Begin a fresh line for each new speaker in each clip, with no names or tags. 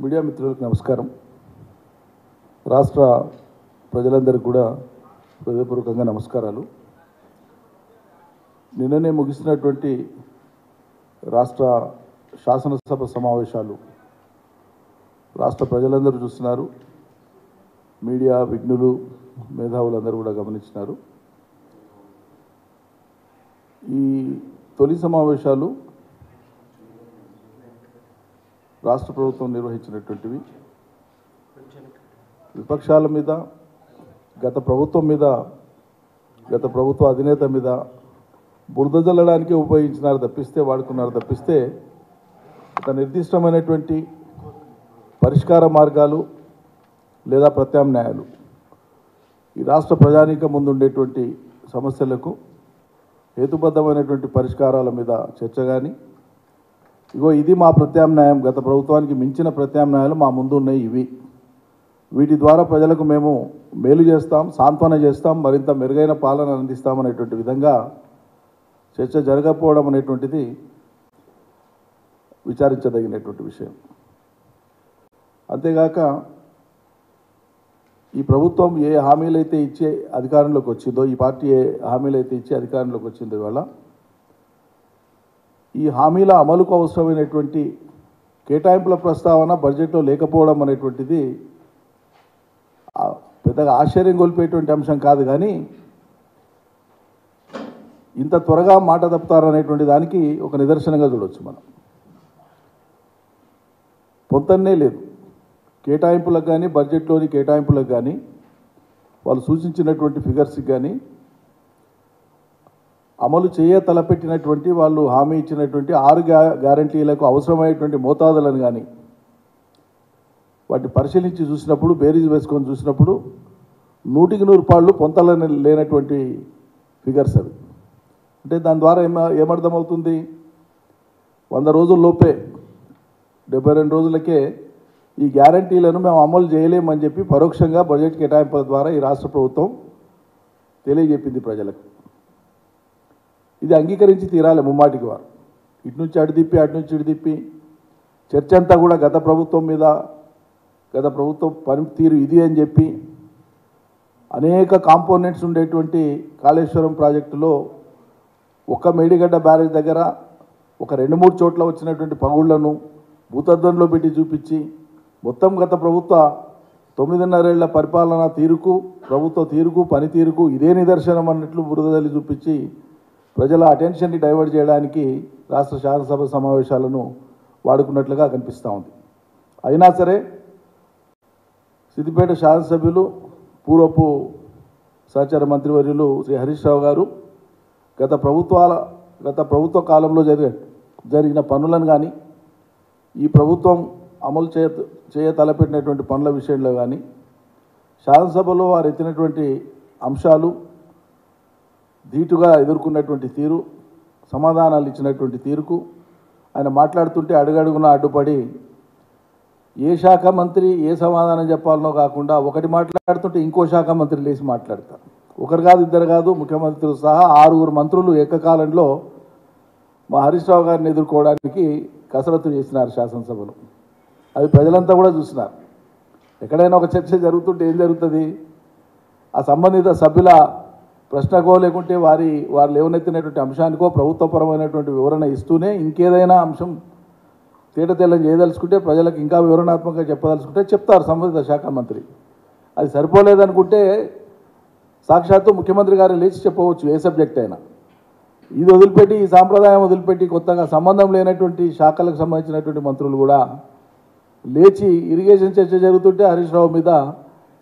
Media మిత్రులకు నమస్కారం. రాష్ట్ర ప్రజలందరికీ కూడా హృదయపూర్వకంగా నమస్కారాలు. నిన్ననే ముగిసినటువంటి రాష్ట్ర శాసనసభ సమావేశాలు రాష్ట్ర ప్రజలందరూ చూస్తున్నారు. మీడియా విఘ్నులు మేధావులందరూ కూడా గమనించినారు. ఈ తొలి సమావేశాలు రాష్ట్ర ప్రభుత్వం నిర్వహించినటువంటివి విపక్షాల మీద, గత ప్రభుత్వ అధినేత మీద బురద జల్లడానికి వాడుకున్నారు తప్పిస్తే ఒక నిర్దిష్టమైనటువంటి పరిష్కార మార్గాలు లేదా ప్రత్యామ్నాయాలు ఈ రాష్ట్ర ప్రజానీకం ముందు ఉండేటువంటి సమస్యలకు హేతుబద్ధమైనటువంటి పరిష్కారాల మీద చర్చ కానీ, ఇగో ఇది మా ప్రత్యామ్నాయం, గత ప్రభుత్వానికి మించిన ప్రత్యామ్నాయాలు మా ముందు ఉన్నాయి, వీటి ద్వారా ప్రజలకు మేము మేలు చేస్తాం, సాంత్వన చేస్తాం, మరింత మెరుగైన పాలన అందిస్తామనేటువంటి విధంగా చర్చ జరగకపోవడం అనేటువంటిది విచారించదగినటువంటి విషయం. అంతేగాక ఈ ప్రభుత్వం ఏ హామీలైతే ఇచ్చే అధికారంలోకి వచ్చిందో, ఈ పార్టీ ఏ హామీలైతే ఇచ్చే అధికారంలోకి వచ్చిందో ఇవాళ ఈ హామీల అమలుకు అవసరమైనటువంటి కేటాయింపుల ప్రస్తావన బడ్జెట్లో లేకపోవడం అనేటువంటిది పెద్దగా ఆశ్చర్యం గొలిపేటువంటి అంశం కాదు. కానీ ఇంత త్వరగా మాట తప్పుతారనేటువంటి దానికి ఒక నిదర్శనంగా చూడవచ్చు. మనం పొంతన్నే లేదు కేటాయింపులకు కానీ, బడ్జెట్లోని కేటాయింపులకు కానీ, వాళ్ళు సూచించినటువంటి ఫిగర్స్కి కానీ, అమలు తలపెట్టినటువంటి వాళ్ళు హామీ ఇచ్చినటువంటి 6 గ్యారంటీలకు అవసరమైనటువంటి మోతాదులను కానీ వాటిని పరిశీలించి చూసినప్పుడు, బేరీజ్ వేసుకొని చూసినప్పుడు 100కి 100 పాళ్ళు పొంతలని లేనటువంటి ఫిగర్స్ అవి. అంటే దాని ద్వారా ఏమర్థమవుతుంది? 100 రోజుల్లోపే 72 రోజులకే ఈ గ్యారంటీలను మేము అమలు చేయలేమని చెప్పి పరోక్షంగా బడ్జెట్ కేటాయింపుల ద్వారా ఈ రాష్ట్ర ప్రభుత్వం తెలియజెప్పింది ప్రజలకు. ఇది అంగీకరించి తీరాలి ముమ్మాటికి వారు. ఇటు నుంచి అటు తిప్పి చర్చ అంతా కూడా గత ప్రభుత్వం మీద, గత ప్రభుత్వం పనితీరు ఇది అని చెప్పి అనేక కాంపోనెంట్స్ ఉండేటువంటి కాళేశ్వరం ప్రాజెక్టులో ఒక్క మేడిగడ్డ బ్యారేజ్ దగ్గర ఒక 2-3 చోట్ల వచ్చినటువంటి పగుళ్లను భూతద్దంలో పెట్టి చూపించి మొత్తం గత ప్రభుత్వ 9.5 ఏళ్ల పరిపాలన తీరుకు, ప్రభుత్వ తీరుకు, పనితీరుకు ఇదే నిదర్శనం అన్నట్లు బురదల్లి చూపించి ప్రజల అటెన్షన్ని డైవర్ట్ చేయడానికి రాష్ట్ర శాసనసభ సమావేశాలను వాడుకున్నట్లుగా కనిపిస్తూ ఉంది. అయినా సరే సిద్దిపేట శాసనసభ్యులు, పూర్వపు సహచార మంత్రివర్యులు శ్రీ హరీష్ రావు గారు గత ప్రభుత్వ కాలంలో జరిగిన పనులను కానీ, ఈ ప్రభుత్వం అమలు తలపెట్టినటువంటి పనుల విషయంలో కానీ, శాసనసభలో వారు ఎత్తినటువంటి అంశాలు, ధీటుగా ఎదుర్కొన్నటువంటి తీరు, సమాధానాలు ఇచ్చినటువంటి తీరుకు ఆయన మాట్లాడుతుంటే అడుగడుగున అడ్డుపడి ఏ శాఖ మంత్రి ఏ సమాధానం చెప్పాలనో కాకుండా ఒకటి మాట్లాడుతుంటే ఇంకో శాఖ మంత్రి లేచి మాట్లాడతారు. ఒకరు కాదు, ఇద్దరు కాదు, ముఖ్యమంత్రులు సహా 6 మంత్రులు ఏకకాలంలో మా హరీష్ రావు గారిని ఎదుర్కోవడానికి కసరత్తు చేసినారు శాసనసభలో. అది ప్రజలంతా కూడా చూసినారు. ఎక్కడైనా ఒక చర్చ జరుగుతుంటే ఏం జరుగుతుంది? ఆ సంబంధిత సభ్యుల ప్రశ్నకో లేకుంటే వారు లేవనెత్తినటువంటి అంశానికో ప్రభుత్వపరమైనటువంటి వివరణ ఇస్తూనే ఇంకేదైనా అంశం తేటతెల్లం చేయదలుచుకుంటే, ప్రజలకు ఇంకా వివరణాత్మకంగా చెప్పదలుచుకుంటే చెప్తారు సంబంధిత శాఖ మంత్రి. అది సరిపోలేదనుకుంటే సాక్షాత్తు ముఖ్యమంత్రి గారు లేచి చెప్పవచ్చు ఏ సబ్జెక్ట్ అయినా. ఇది వదిలిపెట్టి, ఈ సాంప్రదాయం వదిలిపెట్టి కొత్తగా సంబంధం లేనటువంటి శాఖలకు సంబంధించినటువంటి మంత్రులు కూడా లేచి ఇరిగేషన్ చర్చ జరుగుతుంటే హరీష్ రావు మీద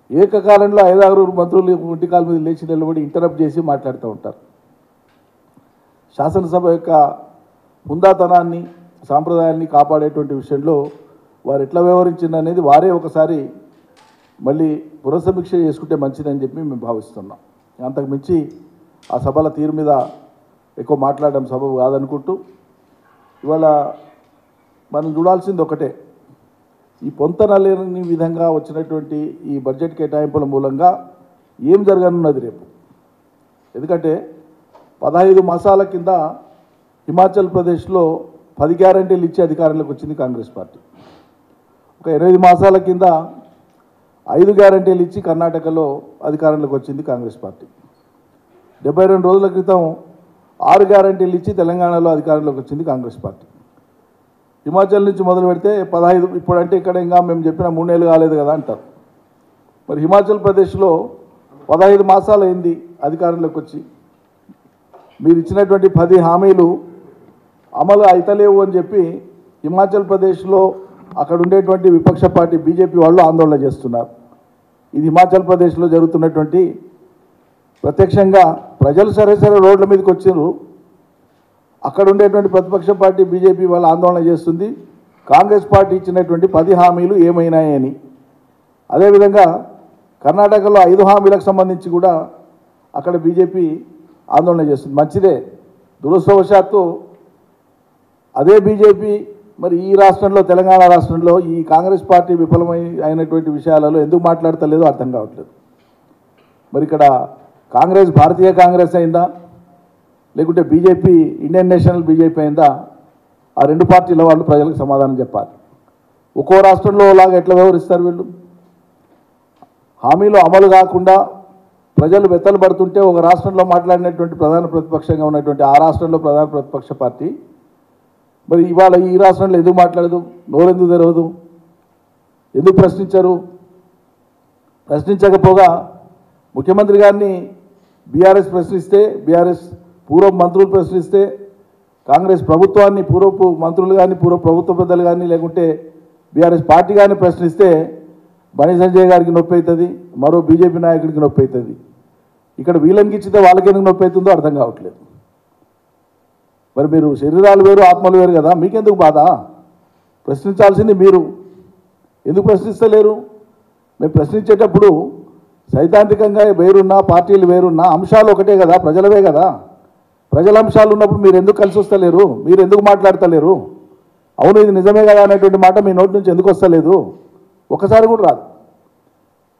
ఏకకాలంలో 5-6 మంత్రులు ఒంటికాల మీద లేచి నిలబడి ఇంటరప్ట్ చేసి మాట్లాడుతూ ఉంటారు. శాసనసభ యొక్క హుందాతనాన్ని, సాంప్రదాయాన్ని కాపాడేటువంటి విషయంలో వారు ఎట్లా వ్యవహరించింది వారే ఒకసారి మళ్ళీ పునఃసమీక్ష చేసుకుంటే మంచిదని చెప్పి మేము భావిస్తున్నాం. అంతకుమించి ఆ సభల తీరు మీద ఎక్కువ మాట్లాడడం సబబు కాదనుకుంటూ, ఇవాళ మనం చూడాల్సింది ఒకటే, ఈ పొంతనలేని విధంగా వచ్చినటువంటి ఈ బడ్జెట్ కేటాయింపుల మూలంగా ఏం జరగనున్నది రేపు. ఎందుకంటే 15 మాసాల కింద హిమాచల్ ప్రదేశ్లో 10 గ్యారంటీలు ఇచ్చే అధికారంలోకి వచ్చింది కాంగ్రెస్ పార్టీ. ఒక 8 మాసాల కింద 5 గ్యారంటీలు ఇచ్చి కర్ణాటకలో అధికారంలోకి వచ్చింది కాంగ్రెస్ పార్టీ. 72 రోజుల క్రితం 6 గ్యారంటీలు ఇచ్చి తెలంగాణలో అధికారంలోకి వచ్చింది కాంగ్రెస్ పార్టీ. హిమాచల్ నుంచి మొదలు పెడితే 15, ఇప్పుడంటే ఇక్కడ ఇంకా మేము చెప్పిన 3 నెలలు కాలేదు కదా అంటారు. మరి హిమాచల్ ప్రదేశ్లో 15 మాసాలు అయింది అధికారంలోకి వచ్చి. మీరు ఇచ్చినటువంటి 10 హామీలు అమలు అయితలేవు అని చెప్పి హిమాచల్ ప్రదేశ్లో అక్కడ ఉండేటువంటి విపక్ష పార్టీ బీజేపీ వాళ్ళు ఆందోళన చేస్తున్నారు. ఇది హిమాచల్ ప్రదేశ్లో జరుగుతున్నటువంటి ప్రత్యక్షంగా ప్రజలు సరే రోడ్ల మీదకి వచ్చారు. అక్కడ ఉండేటువంటి ప్రతిపక్ష పార్టీ బీజేపీ వాళ్ళు ఆందోళన చేస్తుంది కాంగ్రెస్ పార్టీ ఇచ్చినటువంటి 10 హామీలు ఏమైనాయని. అదేవిధంగా కర్ణాటకలో 5 హామీలకు సంబంధించి కూడా అక్కడ బీజేపీ ఆందోళన చేస్తుంది. మంచిదే. దురదృష్టవశాత్తు అదే బీజేపీ మరి ఈ రాష్ట్రంలో, తెలంగాణ రాష్ట్రంలో ఈ కాంగ్రెస్ పార్టీ అయినటువంటి విషయాలలో ఎందుకు మాట్లాడతలేదో అర్థం కావట్లేదు. మరి ఇక్కడ కాంగ్రెస్ భారతీయ కాంగ్రెస్ అయిందా, లేకుంటే బీజేపీ ఇండియన్ నేషనల్ బీజేపీ అయిందా? ఆ 2 పార్టీల వాళ్ళు ప్రజలకు సమాధానం చెప్పాలి. ఒక్కో రాష్ట్రంలో లాగా ఎట్లా వ్యవహరిస్తారు వీళ్ళు? హామీలు అమలు కాకుండా ప్రజలు వెత్తలు పడుతుంటే ఒక రాష్ట్రంలో మాట్లాడినటువంటి ప్రధాన ప్రతిపక్షంగా ఉన్నటువంటి ఆ రాష్ట్రంలో ప్రధాన ప్రతిపక్ష పార్టీ మరి ఇవాళ ఈ రాష్ట్రంలో ఎందుకు మాట్లాడదు? నోరెందుకు తెరవదు? ఎందుకు ప్రశ్నించరు? ప్రశ్నించకపోగా ముఖ్యమంత్రి గారిని బీఆర్ఎస్ ప్రశ్నిస్తే, బీఆర్ఎస్ పూర్వ మంత్రులు ప్రశ్నిస్తే, కాంగ్రెస్ ప్రభుత్వాన్ని పూర్వపు మంత్రులు కానీ పూర్వ ప్రభుత్వ పెద్దలు కానీ లేకుంటే బీఆర్ఎస్ పార్టీ కానీ ప్రశ్నిస్తే బండి సంజయ్ గారికి నొప్పి అవుతుంది, మరో బీజేపీ నాయకుడికి నొప్పి అవుతుంది. ఇక్కడ వీళ్ళకి ఇచ్చితే వాళ్ళకి ఎందుకు నొప్పి అవుతుందో అర్థం కావట్లేదు. మరి మీరు శరీరాలు వేరు ఆత్మలు వేరు కదా, మీకెందుకు బాధ? ప్రశ్నించాల్సింది మీరు. ఎందుకు ప్రశ్నిస్తలేరు? మేము ప్రశ్నించేటప్పుడు సైద్ధాంతికంగా వేరున్నా, పార్టీలు వేరున్నా అంశాలు ఒకటే కదా, ప్రజలవే కదా. ప్రజల అంశాలు ఉన్నప్పుడు మీరు ఎందుకు కలిసి వస్తలేరు? మీరు ఎందుకు మాట్లాడతలేరు? అవును ఇది నిజమే కదా అనేటువంటి మాట మీ నోటి నుంచి ఎందుకు వస్తలేదు? ఒకసారి కూడా రాదు.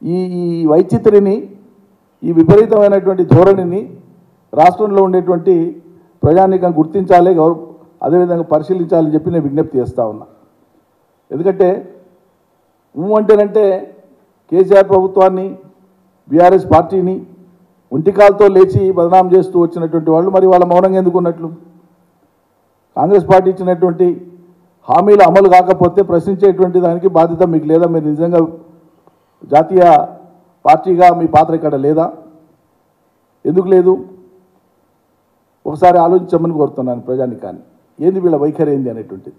ఈ వైచిత్రిని, ఈ విపరీతమైనటువంటి ధోరణిని రాష్ట్రంలో ఉండేటువంటి ప్రజానీకం గుర్తించాలి, అదేవిధంగా పరిశీలించాలని చెప్పి నేను విజ్ఞప్తి చేస్తూ ఉన్నా. ఎందుకంటే అంటేనంటే కేసీఆర్ ప్రభుత్వాన్ని, బీఆర్ఎస్ పార్టీని ఒంటికాలతో లేచి బదనాం చేస్తూ వచ్చినటువంటి వాళ్ళు మరి వాళ్ళ మౌనంగా ఎందుకున్నట్లు? కాంగ్రెస్ పార్టీ ఇచ్చినటువంటి హామీలు అమలు కాకపోతే ప్రశ్నించేటువంటి దానికి బాధ్యత మీకు లేదా? మీరు నిజంగా జాతీయ పార్టీగా మీ పాత్ర ఇక్కడ లేదా? ఎందుకు లేదు? ఒకసారి ఆలోచించమని కోరుతున్నాను ప్రజానికాన్ని. ఏంది వీళ్ళ వైఖరి ఏంది అనేటువంటిది.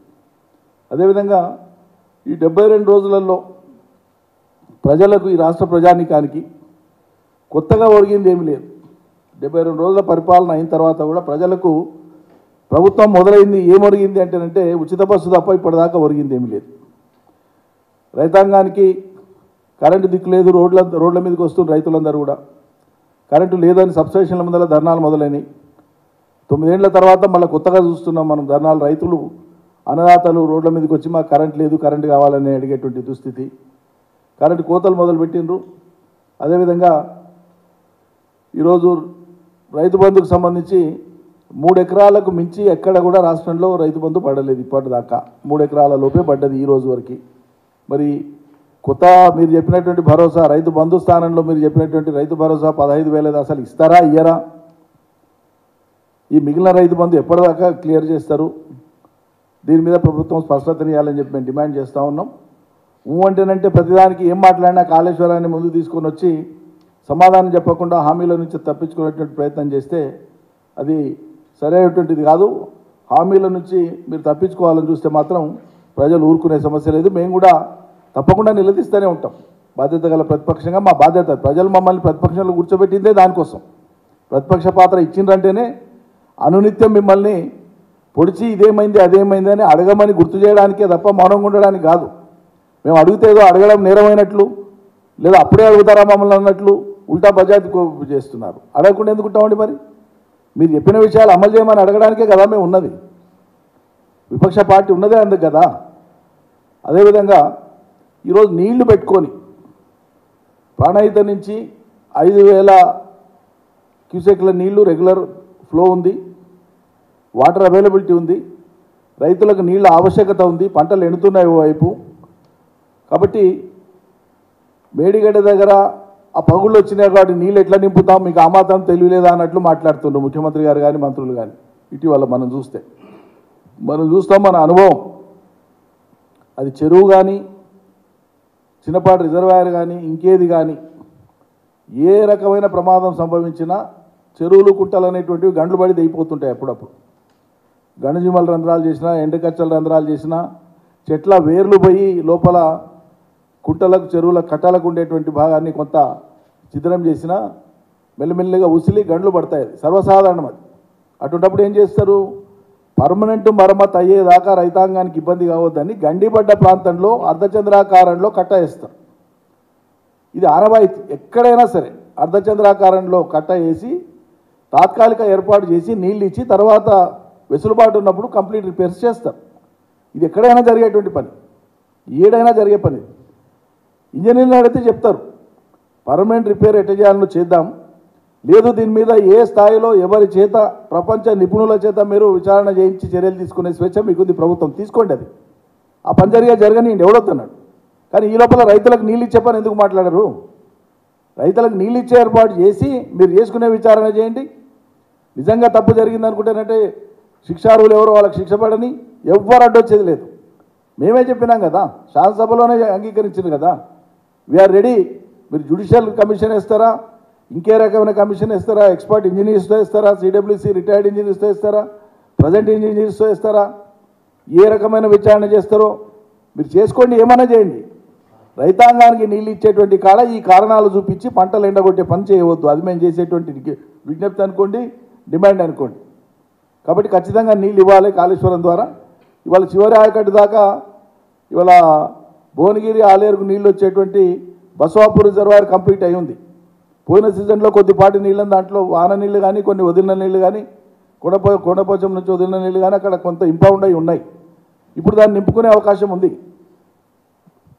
అదేవిధంగా ఈ 72 రోజులలో ప్రజలకు, ఈ రాష్ట్ర ప్రజానికానికి కొత్తగా ఒరిగింది ఏమీ లేదు. 72 రోజుల పరిపాలన అయిన తర్వాత కూడా ప్రజలకు ప్రభుత్వం మొదలైంది ఏమొరిగింది అంటేనంటే ఉచిత బస్సు తప్ప ఇప్పటిదాకా ఒరిగింది ఏమీ లేదు. రైతాంగానికి కరెంటు దిక్కు లేదు, రోడ్ల మీదకి వస్తున్న రైతులందరూ కూడా కరెంటు లేదని సబ్స్టేషన్ల ముందర ధర్నాలు మొదలైనవి. 9 ఏళ్ల తర్వాత మళ్ళీ కొత్తగా చూస్తున్నాం మనం ధర్నాలు. రైతులు, అన్నదాతలు రోడ్ల మీదకి వచ్చి మాకు కరెంట్ లేదు, కరెంటు కావాలని అడిగేటువంటి దుస్థితి. కరెంటు కోతలు మొదలుపెట్టిండ్రు. అదేవిధంగా ఈరోజు రైతు బంధుకు సంబంధించి 3 ఎకరాలకు మించి ఎక్కడ కూడా రాష్ట్రంలో రైతు బంధు పడలేదు ఇప్పటిదాకా. 3 ఎకరాల లోపే పడ్డది ఈ రోజు వరకు. మరి కొత్త మీరు చెప్పినటువంటి భరోసా, రైతు బంధు స్థానంలో మీరు చెప్పినటువంటి రైతు భరోసా 15,000 అసలు ఇస్తారా ఇయ్యరా? ఈ మిగిలిన రైతు బంధు ఎప్పటిదాకా క్లియర్ చేస్తారు? దీని మీద ప్రభుత్వం స్పష్టతనియాలని చెప్పి మేము డిమాండ్ చేస్తూ ఉన్నాం. అంటేనంటే ప్రతిదానికి ఏం మాట్లాడినా కాళేశ్వరాన్ని ముందు తీసుకొని వచ్చి సమాధానం చెప్పకుండా హామీల నుంచి తప్పించుకునేటువంటి ప్రయత్నం చేస్తే అది సరైనటువంటిది కాదు. హామీల నుంచి మీరు తప్పించుకోవాలని చూస్తే మాత్రం ప్రజలు ఊరుకునే సమస్య లేదు. మేము కూడా తప్పకుండా నిలదీస్తూనే ఉంటాం. బాధ్యత గల ప్రతిపక్షంగా మా బాధ్యత. ప్రజలు మమ్మల్ని ప్రతిపక్షంలో కూర్చోబెట్టిందే దానికోసం. ప్రతిపక్ష పాత్ర ఇచ్చిండ్రంటేనే అనునిత్యం మిమ్మల్ని పొడిచి ఇదేమైంది అదేమైంది అని అడగమని గుర్తు చేయడానికే తప్ప మౌనంగా ఉండడానికి కాదు. మేము అడిగితే ఏదో అడగడం నేరమైనట్లు, లేదా అప్పుడే అడుగుతారా మమ్మల్ని అన్నట్లు ఉల్టా బజాతి చేస్తున్నారు. అడగకుండా ఎందుకుంటామండి? మరి మీరు చెప్పిన విషయాలు అమలు చేయమని అడగడానికే కదా మేము ఉన్నది. విపక్ష పార్టీ ఉన్నదే అందుకు కదా. అదేవిధంగా ఈరోజు నీళ్లు పెట్టుకొని ప్రాణహిత నుంచి 5,000 క్యూసెక్ల నీళ్లు రెగ్యులర్ ఫ్లో ఉంది, వాటర్ అవైలబిలిటీ ఉంది, రైతులకు నీళ్ళ ఆవశ్యకత ఉంది, పంటలు ఎండుతున్నాయి. ఓవైపు కాబట్టి మేడిగడ్డ దగ్గర ఆ పగుళ్ళు వచ్చినాయి కాబట్టి నీళ్ళు ఎట్లా నింపుతాం, మీకు ఆ మాత్రం తెలియలేదా అన్నట్లు మాట్లాడుతుండ్రు ముఖ్యమంత్రి గారు కానీ మంత్రులు కానీ. ఇటీవల మనం చూస్తాం మన అనుభవం. అది చెరువు కానీ చిన్నపాటి రిజర్వాయర్ కానీ ఇంకేది కానీ ఏ రకమైన ప్రమాదం సంభవించినా చెరువులు కుంటలు అనేటువంటివి గండ్లు పడి తెగిపోతుంటాయి. అప్పుడప్పుడు గణజీమల రంధ్రాలు చేసినా, ఎండకచ్చల రంధ్రాలు చేసినా, చెట్ల వేర్లు పోయి లోపల కుంటలకు చెరువుల కట్టలకు ఉండేటువంటి భాగాన్ని కొంత చిద్రం చేసినా మెల్లమెల్లగా ఉసిలి గండ్లు పడతాయి. సర్వసాధారణం అది. అటువంటిప్పుడు ఏం చేస్తారు, పర్మనెంట్ మరమ్మతు అయ్యేదాకా రైతాంగానికి ఇబ్బంది కావద్దని గండిపడ్డ ప్రాంతంలో అర్ధచంద్రాకారంలో కట్ట వేస్తారు. ఇది ఆనవాయితీ. ఎక్కడైనా సరే అర్ధచంద్రాకారంలో కట్ట వేసి తాత్కాలిక ఏర్పాటు చేసి నీళ్ళు ఇచ్చి తర్వాత వెసులుబాటు ఉన్నప్పుడు కంప్లీట్ రిపేర్స్ చేస్తారు. ఇది ఎక్కడైనా జరిగేటువంటి పని, ఏడైనా జరిగే పని. ఇంజనీర్లు అడిగితే చెప్తారు పర్మనెంట్ రిపేర్ ఎట్ట చేయాలో చేద్దాం, లేదు దీని మీద ఏ స్థాయిలో ఎవరి చేత ప్రపంచ నిపుణుల చేత మీరు విచారణ చేయించి చర్యలు తీసుకునే స్వేచ్ఛ మీకుంది, ప్రభుత్వం తీసుకోండి, అది ఆ పని జరగనియండి, ఎవడొద్దన్నాడు. కానీ ఈ లోపల రైతులకు నీళ్ళు ఇచ్చే పని ఎందుకు మాట్లాడరు? రైతులకు నీళ్ళు ఇచ్చే ఏర్పాటు చేసి మీరు చేసుకునే విచారణ చేయండి. నిజంగా తప్పు జరిగింది అనుకుంటేనంటే శిక్షార్హులు ఎవరో వాళ్ళకి శిక్ష పడని, ఎవ్వరు అడ్డొచ్చేది లేదు. మేమే చెప్పినాం కదా, శాసనసభలోనే అంగీకరించింది కదా, వీఆర్ రెడీ. మీరు జ్యుడిషియల్ కమిషన్ వేస్తారా, ఇంకే రకమైన కమిషన్ ఇస్తారా, ఎక్స్పర్ట్ ఇంజనీర్స్తో ఇస్తారా, సిడబ్ల్యూసి రిటైర్డ్ ఇంజనీర్స్తో ఇస్తారా, ప్రజెంట్ ఇంజనీర్స్తో ఇస్తారా, ఏ రకమైన విచారణ చేస్తారో మీరు చేసుకోండి, ఏమైనా చేయండి. రైతాంగానికి నీళ్ళు ఇచ్చేటువంటి కాడ ఈ కారణాలు చూపించి పంటలు ఎండగొట్టే పని చేయవద్దు. అది మేము చేసేటువంటి విజ్ఞప్తి అనుకోండి, డిమాండ్ అనుకోండి. కాబట్టి ఖచ్చితంగా నీళ్ళు ఇవ్వాలి కాళేశ్వరం ద్వారా. ఇవాళ చివరి ఆయకట్టు దాకా ఇవాళ భువనగిరి ఆలేరుకు నీళ్ళు వచ్చేటువంటి బసవాపూర్ రిజర్వాయర్ కంప్లీట్ అయి ఉంది. పోయిన సీజన్లో కొద్దిపాటి నీళ్ళని దాంట్లో వాన నీళ్ళు కానీ కొన్ని వదిలిన నీళ్ళు కానీ కొండపోచం నుంచి వదిలిన నీళ్ళు కానీ అక్కడ కొంత ఇంపౌండ్ అయి ఉన్నాయి. ఇప్పుడు దాన్ని నింపుకునే అవకాశం ఉంది.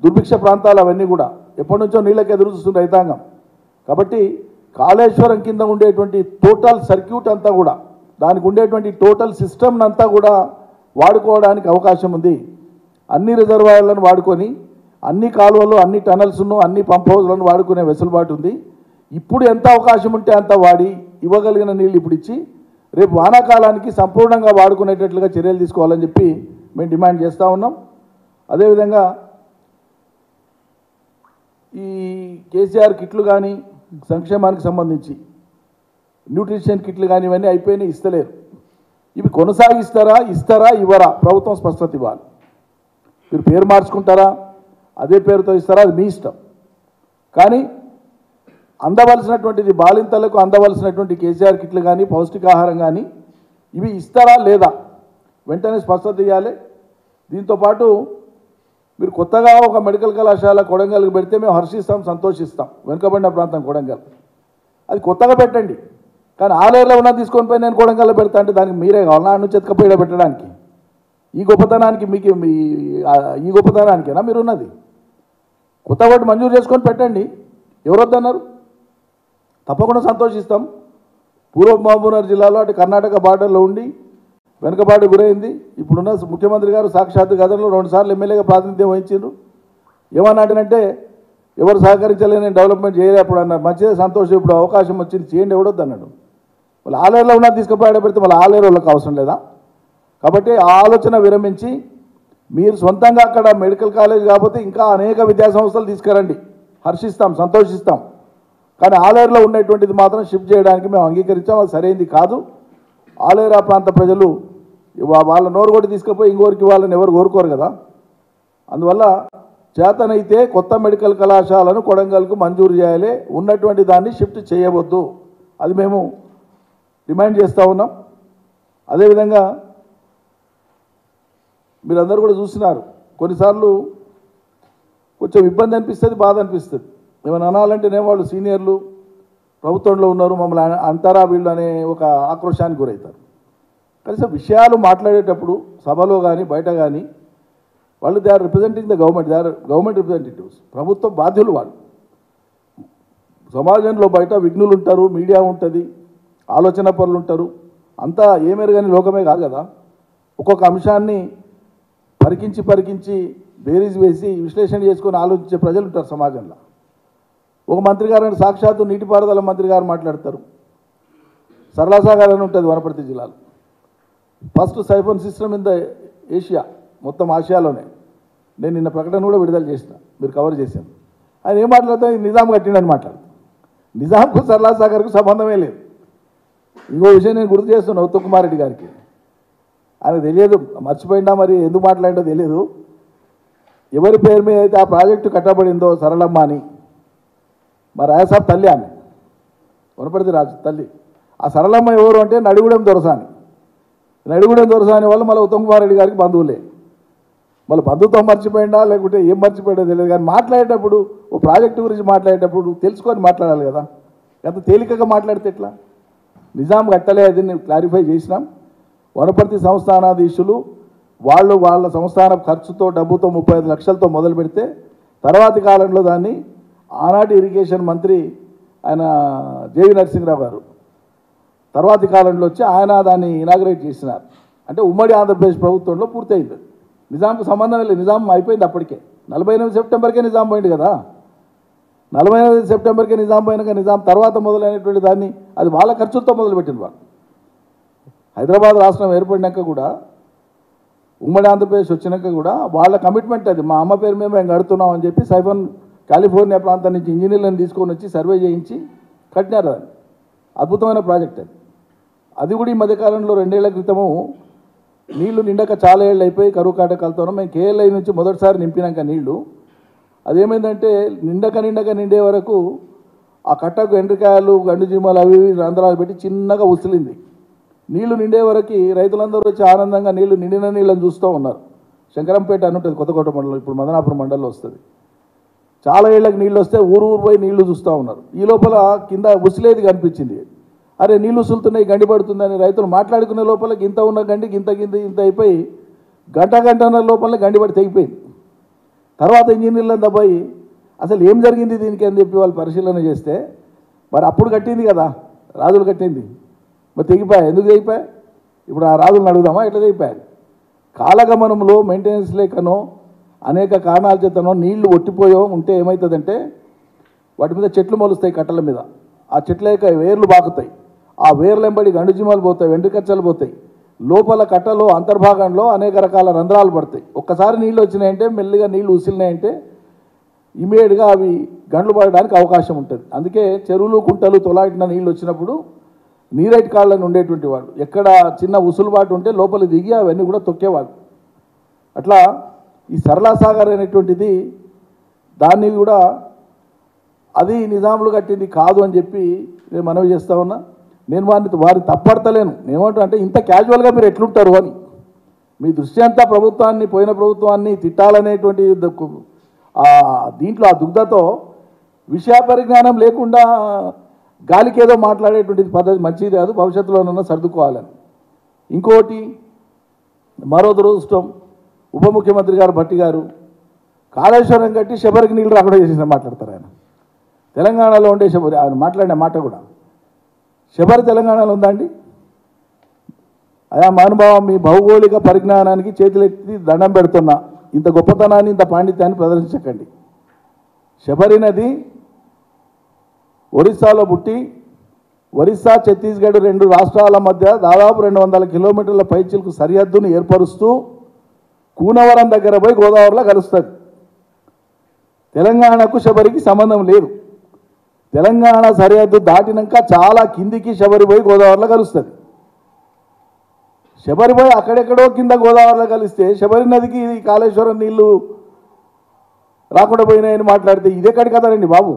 దుర్భిక్ష ప్రాంతాలు అవన్నీ కూడా ఎప్పటి నుంచో నీళ్ళకి ఎదురు చూస్తుంది రైతాంగం. కాబట్టి కాళేశ్వరం కింద ఉండేటువంటి టోటల్ సర్క్యూట్ అంతా కూడా, దానికి ఉండేటువంటి టోటల్ సిస్టమ్ అంతా కూడా వాడుకోవడానికి అవకాశం ఉంది. అన్ని రిజర్వాయర్లను వాడుకొని అన్ని కాలువలు, అన్ని టనల్స్ను, అన్ని పంప్ హౌస్లను వాడుకునే వెసులుబాటు ఉంది. ఇప్పుడు ఎంత అవకాశం ఉంటే అంత వాడి ఇవ్వగలిగిన నీళ్ళు ఇప్పుడు ఇచ్చి రేపు వానాకాలానికి సంపూర్ణంగా వాడుకునేటట్లుగా చర్యలు తీసుకోవాలని చెప్పి మేము డిమాండ్ చేస్తూ ఉన్నాం. అదేవిధంగా ఈ కేసీఆర్ కిట్లు కానీ సంక్షేమానికి సంబంధించి న్యూట్రిషన్ కిట్లు కానీ ఇవన్నీ అయిపోయినాయి, ఇస్తలేరు. ఇవి కొనసాగిస్తారా, ఇస్తారా, ఇవ్వరా? ప్రభుత్వం స్పష్టత ఇవ్వాలి. మీరు పేరు మార్చుకుంటారా, అదే పేరుతో ఇస్తారా, అది మీ ఇష్టం. కానీ అందవలసినటువంటిది బాలింతలకు అందవలసినటువంటి కేసీఆర్ కిట్లు కానీ పౌష్టికాహారం కానీ ఇవి ఇస్తారా లేదా వెంటనే స్పష్టత ఇవ్వాలి. దీంతోపాటు మీరు కొత్తగా ఒక మెడికల్ కళాశాల కొడంగల్కి పెడితే మేము హర్షిస్తాం, సంతోషిస్తాం. వెనుకబడిన ప్రాంతం కొడంగల్, అది కొత్తగా పెట్టండి. కానీ ఆలేరులో ఉన్న తీసుకొని పోయి నేను కొడంగల్లో పెడతా అంటే దానికి మీరే కావాలి నా నుంచి ఎత్తుకపోయిడ పెట్టడానికి? ఈ గొప్పతనానికి మీకు ఈ గొప్పతనానికేనా మీరు ఉన్నది? కొత్త ఒకటి మంజూరు చేసుకొని పెట్టండి, ఎవరొద్దన్నారు? తప్పకుండా సంతోషిస్తాం. పూర్వ మహబూబ్నగర్ జిల్లాలో అటు కర్ణాటక బార్డర్లో ఉండి వెనుకబాటు గురైంది. ఇప్పుడున్న ముఖ్యమంత్రి గారు సాక్షాత్ గతంలో 2 సార్లు ఎమ్మెల్యేగా ప్రాతినిధ్యం వహించారు. ఏమన్నాడంటే ఎవరు సహకరించలేని డెవలప్మెంట్ చేయలే అప్పుడు అన్నారు. మంచిదే, సంతోషం, ఇప్పుడు అవకాశం వచ్చింది చేయండి, ఎవడొద్దు అన్నాడు. మళ్ళీ ఆలేరులో ఉన్న తీసుకుపోయాడ పెడితే మళ్ళీ ఆలేరు వాళ్ళకి అవసరం లేదా? కాబట్టి ఆ ఆలోచన విరమించి మీరు సొంతంగా అక్కడ మెడికల్ కాలేజ్ కాకపోతే ఇంకా అనేక విద్యా సంస్థలు తీసుకురండి, హర్షిస్తాం, సంతోషిస్తాం. కానీ ఆలేరులో ఉన్నటువంటిది మాత్రం షిఫ్ట్ చేయడానికి మేము అంగీకరించాం. అది సరైనది కాదు. ఆలేరు ప్రాంత ప్రజలు వాళ్ళ నోరు కొట్టి తీసుకుపోయి ఇంకోరికి వాళ్ళని ఎవరు కోరుకోరు కదా. అందువల్ల చేతనైతే కొత్త మెడికల్ కళాశాలను కొడంగల్కు మంజూరు చేయాలి, ఉన్నటువంటి దాన్ని షిఫ్ట్ చేయవద్దు. అది మేము డిమాండ్ చేస్తూ ఉన్నాం. అదేవిధంగా మీరందరూ కూడా చూస్తున్నారు, కొన్నిసార్లు కొంచెం ఇబ్బంది అనిపిస్తుంది, బాధ అనిపిస్తుంది. ఏమైనా అనాలంటేనే వాళ్ళు సీనియర్లు ప్రభుత్వంలో ఉన్నారు, మమ్మల్ని అంటారా వీళ్ళు అనే ఒక ఆక్రోశానికి గురవుతారు. కనీసం విషయాలు మాట్లాడేటప్పుడు సభలో కానీ బయట కానీ వాళ్ళు they are representing the government, they are government representatives, ప్రభుత్వ బాధ్యులు వాళ్ళు. సమాజంలో బయట విఘ్నులు ఉంటారు, మీడియా ఉంటుంది, ఆలోచన పరులు ఉంటారు, అంతా ఏమేరు కానీ లోకమే కాదు కదా. ఒక్కొక్క అంశాన్ని పరికించి బేరీజ్ వేసి విశ్లేషణ చేసుకొని ఆలోచించే ప్రజలు ఉంటారు సమాజంలో. ఒక మంత్రి గారు సాక్షాత్తు నీటిపారుదల మంత్రి గారు మాట్లాడతారు. సరళసాగర్ అని ఉంటుంది వనపర్తి జిల్లాలో, first siphon system in the Asia, మొత్తం ఆసియాలోనే. నేను నిన్న ప్రకటన కూడా విడుదల చేసిన, మీరు కవర్ చేశాను. ఆయన ఏం మాట్లాడతారు, నిజాం కట్టిండని మాట్లాడతారు. నిజాంకు సరళసాగర్కు సంబంధమే లేదు. ఇంకో విషయం నేను గుర్తు చేస్తున్నా ఉత్తమ్ కుమార్ రెడ్డి గారికి, ఆయన తెలియదు, మర్చిపోయిందా మరి ఎందుకు మాట్లాడిందో తెలియదు. ఎవరి పేరు మీద అయితే ఆ ప్రాజెక్టు కట్టబడిందో సరళమ్మ అని, మా రాయసాబ్ తల్లి ఆమె, వనపర్తి రాజు తల్లి. ఆ సరళమ్మ ఎవరు అంటే నడిగూడెం దొరసాని. నడిగూడెం దొరసాని వాళ్ళు మళ్ళీ ఉత్తమ్ కుమార్ రెడ్డి గారికి బంధువులే. మళ్ళీ బంధుత్వం మర్చిపోయిందా లేకుంటే ఏం మర్చిపోయిందో తెలియదు. కానీ మాట్లాడేటప్పుడు ఓ ప్రాజెక్టు గురించి మాట్లాడేటప్పుడు తెలుసుకొని మాట్లాడాలి కదా. ఎంత తేలికగా మాట్లాడితే ఎట్లా? నిజాం కట్టలే, అది నేను క్లారిఫై చేసినాం. వనపర్తి సంస్థానాధీశులు వాళ్ళ సంస్థాన ఖర్చుతో డబ్బుతో 35 లక్షలతో మొదలు పెడితే తర్వాతి కాలంలో దాన్ని ఆనాటి ఇరిగేషన్ మంత్రి ఆయన జేవి నరసింహరావు గారు తర్వాతి కాలంలో వచ్చి ఆయన దాన్ని ఇనాగ్రేట్ చేసినారు. అంటే ఉమ్మడి ఆంధ్రప్రదేశ్ ప్రభుత్వంలో పూర్తయింది. నిజాంకు సంబంధం లేదు, నిజాం అయిపోయింది అప్పటికే. 48 సెప్టెంబర్కే నిజాం పోయింది కదా. 48 సెప్టెంబర్కే నిజాం పోయినాక నిజాం తర్వాత మొదలైనటువంటి దాన్ని అది వాళ్ళ ఖర్చులతో మొదలుపెట్టింది వాళ్ళు. హైదరాబాద్ రాష్ట్రం ఏర్పడినాక కూడా, ఉమ్మడి ఆంధ్రప్రదేశ్ వచ్చినాక కూడా వాళ్ళ కమిట్మెంట్ అది. మా అమ్మ పేరు మీద మేము కడుతున్నాం అని చెప్పి సైఫోన్ కాలిఫోర్నియా ప్రాంతం నుంచి ఇంజనీర్లను తీసుకొని వచ్చి సర్వే చేయించి కట్టినారు. అది అద్భుతమైన ప్రాజెక్ట్ అది. అది కూడా ఈ మధ్యకాలంలో 2 ఏళ్ల క్రితము నీళ్లు నిండక చాలా ఏళ్ళు అయిపోయి కరువు కాటకాలతోనూ మేము కేఎల్ఐ నుంచి మొదటిసారి నింపినాక నీళ్లు అదేమైందంటే నిండే వరకు ఆ కట్టకు ఎండ్రికాయలు గండు జీమాలు అవి రంధ్రాలు పెట్టి చిన్నగా ఉసిలింది. నీళ్లు నిండే వరకు రైతులందరూ వచ్చి ఆనందంగా నిండిన నీళ్ళని చూస్తూ ఉన్నారు. శంకరంపేట అని ఉంటుంది కొత్తకోట మండలం, ఇప్పుడు మదనాపురం మండలంలో వస్తుంది. చాలా ఏళ్ళకి నీళ్ళు వస్తే ఊరు పోయి నీళ్లు చూస్తూ ఉన్నారు. ఈ లోపల కింద ఉసిలేది కనిపించింది. అరే నీళ్ళు ఉసులుతున్నాయి, గండి పడుతుందని రైతులు మాట్లాడుకునే లోపల ఇంత ఉన్న గండికి ఇంత అయిపోయి గంటన్నర లోపల గండి పడి తెగిపోయింది. తర్వాత ఇంజనీర్లను దబ్బాయి అసలు ఏం జరిగింది దీనికి అని చెప్పి వాళ్ళు పరిశీలన చేస్తే మరి అప్పుడు కట్టింది కదా, రాజులు కట్టింది, మరి తెగిపోయాయి. ఎందుకు తెగిపోయాయి? ఇప్పుడు ఆ రాజులను అడుగుదామా ఎట్లా తెగిపోయాయి? కాలగమనంలో మెయింటెనెన్స్ లేకనో అనేక కారణాల చేతనో నీళ్లు ఒట్టిపోయో ఉంటే ఏమవుతుందంటే వాటి మీద చెట్లు మొలుస్తాయి, కట్టల మీద. ఆ చెట్ల యొక్క వేర్లు బాకుతాయి. ఆ వేర్లు వెంబడి గండుజిమాలు పోతాయి, వెంట్రుకచ్చలు పోతాయి. లోపల కట్టలో అంతర్భాగంలో అనేక రకాల రంధ్రాలు పడతాయి. ఒక్కసారి నీళ్ళు వచ్చినాయంటే, మెల్లిగా నీళ్లు ఉసిలినాయంటే ఇమీడియట్గా అవి గండ్లు పడడానికి అవకాశం ఉంటుంది. అందుకే చెరువులు కుంటలు తొలాటిన నీళ్ళు వచ్చినప్పుడు నీరైట్ కాళ్ళని ఉండేటువంటి వాళ్ళు ఎక్కడ చిన్న ఉసులుబాటు ఉంటే లోపల దిగి అవన్నీ కూడా తొక్కేవాళ్ళు. అట్లా ఈ సరళసాగర్ అనేటువంటిది దాన్ని కూడా అది నిజాములు కట్టింది కాదు అని చెప్పి నేను మనవి చేస్తా ఉన్నా. నేను వారిని తప్పడతలేను. నేనేమంటా అంటే ఇంత క్యాజువల్గా మీరు ఎట్లుంటారు అని. మీ దృష్టి అంతా పోయిన ప్రభుత్వాన్ని తిట్టాలనేటువంటి దీంట్లో ఆ దుగ్ధతో విషయ పరిజ్ఞానం లేకుండా గాలికి ఏదో మాట్లాడేటువంటి పద్ధతి మంచిది కాదు. భవిష్యత్తులోనన్నా సర్దుకోవాలని. ఇంకోటి మరో దురదృష్టం, ఉప ముఖ్యమంత్రి గారు భట్టి గారు కాళేశ్వరం కట్టి శబరికి నీళ్ళు రాకుండా చేసిన మాట్లాడతారు. ఆయన తెలంగాణలో ఉండే శబరి, ఆయన మాట్లాడిన మాట కూడా శబరి తెలంగాణలో ఉందా అండి? అయా మహానుభావం, మీ భౌగోళిక పరిజ్ఞానానికి చేతులెత్తి దండం పెడుతున్నా. ఇంత గొప్పతనాన్ని ఇంత పాండిత్యాన్ని ప్రదర్శించకండి. శబరి నది ఒరిస్సాలో పుట్టి ఒరిస్సా ఛత్తీస్గఢ్ 2 రాష్ట్రాల మధ్య దాదాపు 200 కిలోమీటర్ల పైచిలకు సరిహద్దును ఏర్పరుస్తూ కూనవరం దగ్గర పోయి గోదావరిలో కలుస్తుంది. తెలంగాణకు శబరికి సంబంధం లేదు. తెలంగాణ సరిహద్దు దాటినాక చాలా కిందికి శబరి పోయి గోదావరిలో కలుస్తుంది. శబరి పోయి అక్కడెక్కడో కింద గోదావరిలో కలిస్తే శబరి నదికి కాళేశ్వరం నీళ్లు రాకుండా పోయినాయని మాట్లాడితే ఇదెక్కడి కదండి బాబు?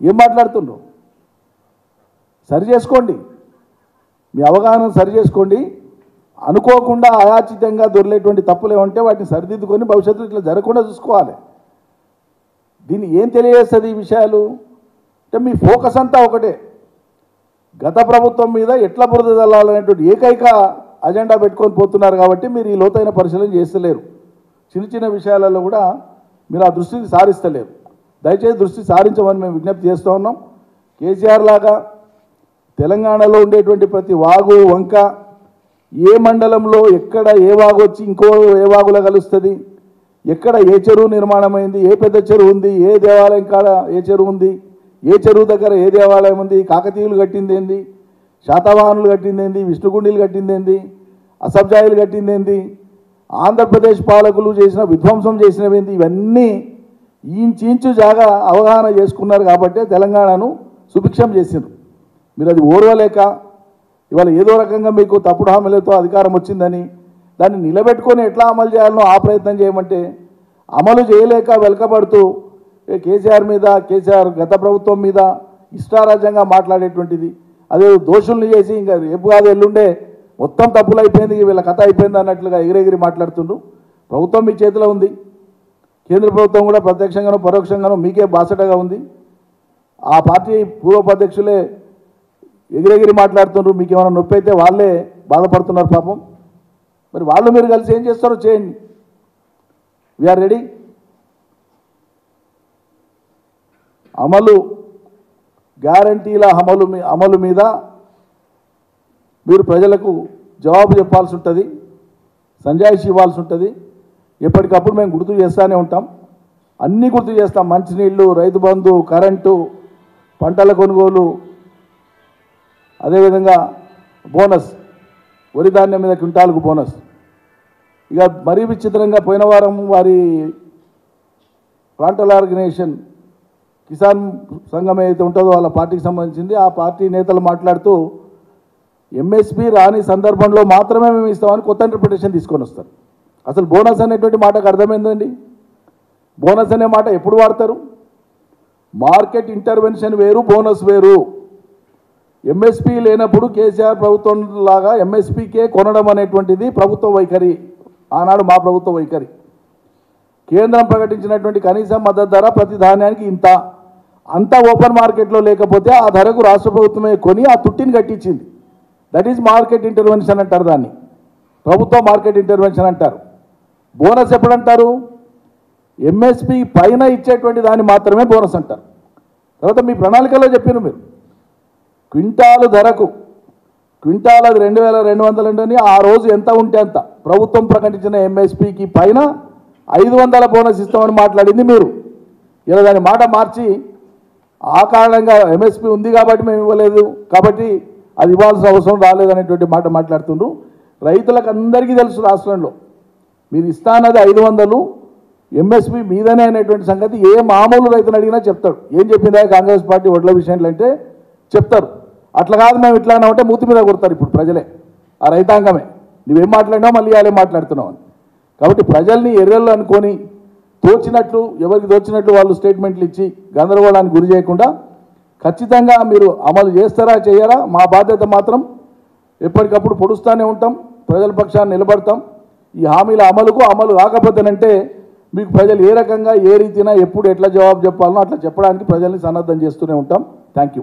ఏం మాట్లాడుతుండ్రు? సరి చేసుకోండి, మీ అవగాహన సరి చేసుకోండి. అనుకోకుండా అయాచితంగా దొరికేటువంటి తప్పులు ఏమంటే వాటిని సరిదిద్దుకొని భవిష్యత్తులో ఇట్లా జరగకుండా చూసుకోవాలి. దీన్ని ఏం తెలియజేస్తుంది ఈ విషయాలు అంటే మీ ఫోకస్ అంతా ఒకటే, గత ప్రభుత్వం మీద ఎట్లా బురద చల్లాలనేటువంటి ఏకైక అజెండా పెట్టుకొని పోతున్నారు. కాబట్టి మీరు ఈ లోతైన పరిశీలన చేస్తలేరు. చిన్న విషయాలలో కూడా మీరు ఆ దృష్టిని సారిస్తలేరు. దయచేసి దృష్టి సారించమని మేము విజ్ఞప్తి చేస్తూ ఉన్నాం. కేసీఆర్ లాగా తెలంగాణలో ఉండేటువంటి ప్రతి వాగు వంక ఏ మండలంలో ఎక్కడ ఏ వాగు వచ్చి ఇంకో ఏ వాగులో కలుస్తుంది, ఎక్కడ ఏ చెరువు నిర్మాణమైంది, ఏ పెద్ద చెరువు ఉంది, ఏ దేవాలయం కాడ ఏ చెరువు ఉంది, ఏ చెరువు దగ్గర ఏ దేవాలయం ఉంది, కాకతీయులు కట్టింది ఏంది, శాతవాహనులు కట్టింది ఏంది, విష్ణుగుండీలు కట్టింది ఏంది, అసబ్జాయిలు కట్టింది ఏంది, ఆంధ్రప్రదేశ్ పాలకులు చేసిన విధ్వంసం చేసినవి ఏంది, ఇవన్నీ ఇంచు జాగా అవగాహన చేసుకున్నారు కాబట్టి తెలంగాణను సుభిక్షం చేసిండ్రు. మీరు అది ఓర్వలేక ఇవాళ ఏదో రకంగా మీకు తప్పుడు హామీలతో అధికారం వచ్చిందని దాన్ని నిలబెట్టుకొని ఎట్లా అమలు చేయాలనో ఆ ప్రయత్నం చేయమంటే అమలు చేయలేక వెలకబడుతూ కేసీఆర్ మీద, కేసీఆర్ గత ప్రభుత్వం మీద ఇష్టారాజ్యంగా మాట్లాడేటువంటిది, అదే దోషుల్ని చేసి ఇంకా రేపు కాదు ఎల్లుండే మొత్తం తప్పులు అయిపోయింది, వీళ్ళ కథ అయిపోయింది అన్నట్లుగా ఎగిరెగిరి మాట్లాడుతుండ్రు. ప్రభుత్వం మీ చేతిలో ఉంది. కేంద్ర ప్రభుత్వం కూడా ప్రత్యక్షంగానో పరోక్షంగానో మీకే బాసటగా ఉంది. ఆ పార్టీ పూర్వోపాధ్యక్షులే ఎగిరెగిరి మాట్లాడుతున్నారు. మీకు ఏమైనా నొప్పి అయితే వాళ్ళే బాధపడుతున్నారు పాపం. మరి వాళ్ళు మీరు కలిసి ఏం చేస్తారో చేయండి. We're ready. అమలు గ్యారంటీల అమలు మీద మీరు ప్రజలకు జవాబు చెప్పాల్సి ఉంటుంది, సంజాయిషి ఇవ్వాల్సి ఉంటుంది. ఎప్పటికప్పుడు మేము గుర్తు చేస్తూనే ఉంటాం, అన్నీ గుర్తు చేస్తాం. మంచినీళ్ళు, రైతు బంధు, కరెంటు, పంటల కొనుగోలు, అదేవిధంగా బోనస్, వరి ధాన్యం మీద క్వింటాల్కు బోనస్. ఇక మరీ విచిత్రంగా పోయిన వారం వారి ప్రాంటల్ ఆర్గనైజేషన్ కిసాన్ సంఘం ఏదైతే ఉంటుందో వాళ్ళ పార్టీకి సంబంధించింది, ఆ పార్టీ నేతలు మాట్లాడుతూ ఎంఎస్పీ రాని సందర్భంలో మాత్రమే మేము ఇస్తామని కొత్త ఇంటర్ప్రిటేషన్ తీసుకొని వస్తారు. అసలు బోనస్ అనేటువంటి మాటకు అర్థమైందండి. బోనస్ అనే మాట ఎప్పుడు వాడతారు? మార్కెట్ ఇంటర్వెన్షన్ వేరు, బోనస్ వేరు. ఎంఎస్పీ లేనప్పుడు కేసీఆర్ ప్రభుత్వం లాగా ఎంఎస్పీకే కొనడం అనేటువంటిది ప్రభుత్వ వైఖరి. ఆనాడు మా ప్రభుత్వ వైఖరి. కేంద్రం ప్రకటించినటువంటి కనీస మద్దతు ధర ప్రతి ధాన్యానికి ఇంత, అంతా ఓపెన్ మార్కెట్లో లేకపోతే ఆ ధరకు రాష్ట్ర ప్రభుత్వమే కొని ఆ తుట్టిని కట్టించింది. దట్ ఈజ్ మార్కెట్ ఇంటర్వెన్షన్ అంటారు దాన్ని. ప్రభుత్వ మార్కెట్ ఇంటర్వెన్షన్ అంటారు. బోనస్ ఎప్పుడంటారు? ఎంఎస్పీ పైన ఇచ్చేటువంటి దాన్ని మాత్రమే బోనస్ అంటారు. తర్వాత మీ ప్రణాళికలో చెప్పారు మీరు, క్వింటాలు ధరకు, క్వింటాల్ అది 2200 అని ఆ రోజు ఎంత ఉంటే అంత ప్రభుత్వం ప్రకటించిన ఎంఎస్పీకి పైన 500 బోనస్ ఇస్తామని మాట్లాడింది మీరు. ఇలా దాని మాట మార్చి ఆ కారణంగా ఎంఎస్పీ ఉంది కాబట్టి మేము ఇవ్వలేదు, కాబట్టి అది ఇవ్వాల్సిన అవసరం రాలేదనేటువంటి మాట మాట్లాడుతుండ్రు. రైతులకు అందరికీ తెలుసు రాష్ట్రంలో మీరు ఇస్తానది 500 ఎంఎస్పీ మీదనే అనేటువంటి సంగతి ఏ మామూలు రైతుని అడిగినా చెప్తాడు. ఏం చెప్పిందా కాంగ్రెస్ పార్టీ వడ్ల విషయంలో అంటే చెప్తారు. అట్లా కాదు మేము ఇట్లా అంటే మూతి మీద కొడతారు ఇప్పుడు ప్రజలే, ఆ రైతాంగమే. నువ్వేం మాట్లాడినావు మళ్ళీ అలా మాట్లాడుతున్నావు అని. కాబట్టి ప్రజల్ని ఎర్రలు అనుకొని తోచినట్లు, ఎవరికి తోచినట్లు వాళ్ళు స్టేట్మెంట్లు ఇచ్చి గందరగోళానికి గురి చేయకుండా ఖచ్చితంగా మీరు అమలు చేస్తారా చేయరా, మా బాధ్యత మాత్రం ఎప్పటికప్పుడు పొడుస్తూనే ఉంటాం, ప్రజల పక్షాన్ని నిలబడతాం. ఈ హామీల అమలు కాకపోతేనంటే మీకు ప్రజలు ఏ రకంగా ఏ రీతినా ఎప్పుడు ఎట్లా జవాబు చెప్పాలనో అట్లా చెప్పడానికి ప్రజల్ని సన్నద్ధం చేస్తూనే ఉంటాం. Thank you.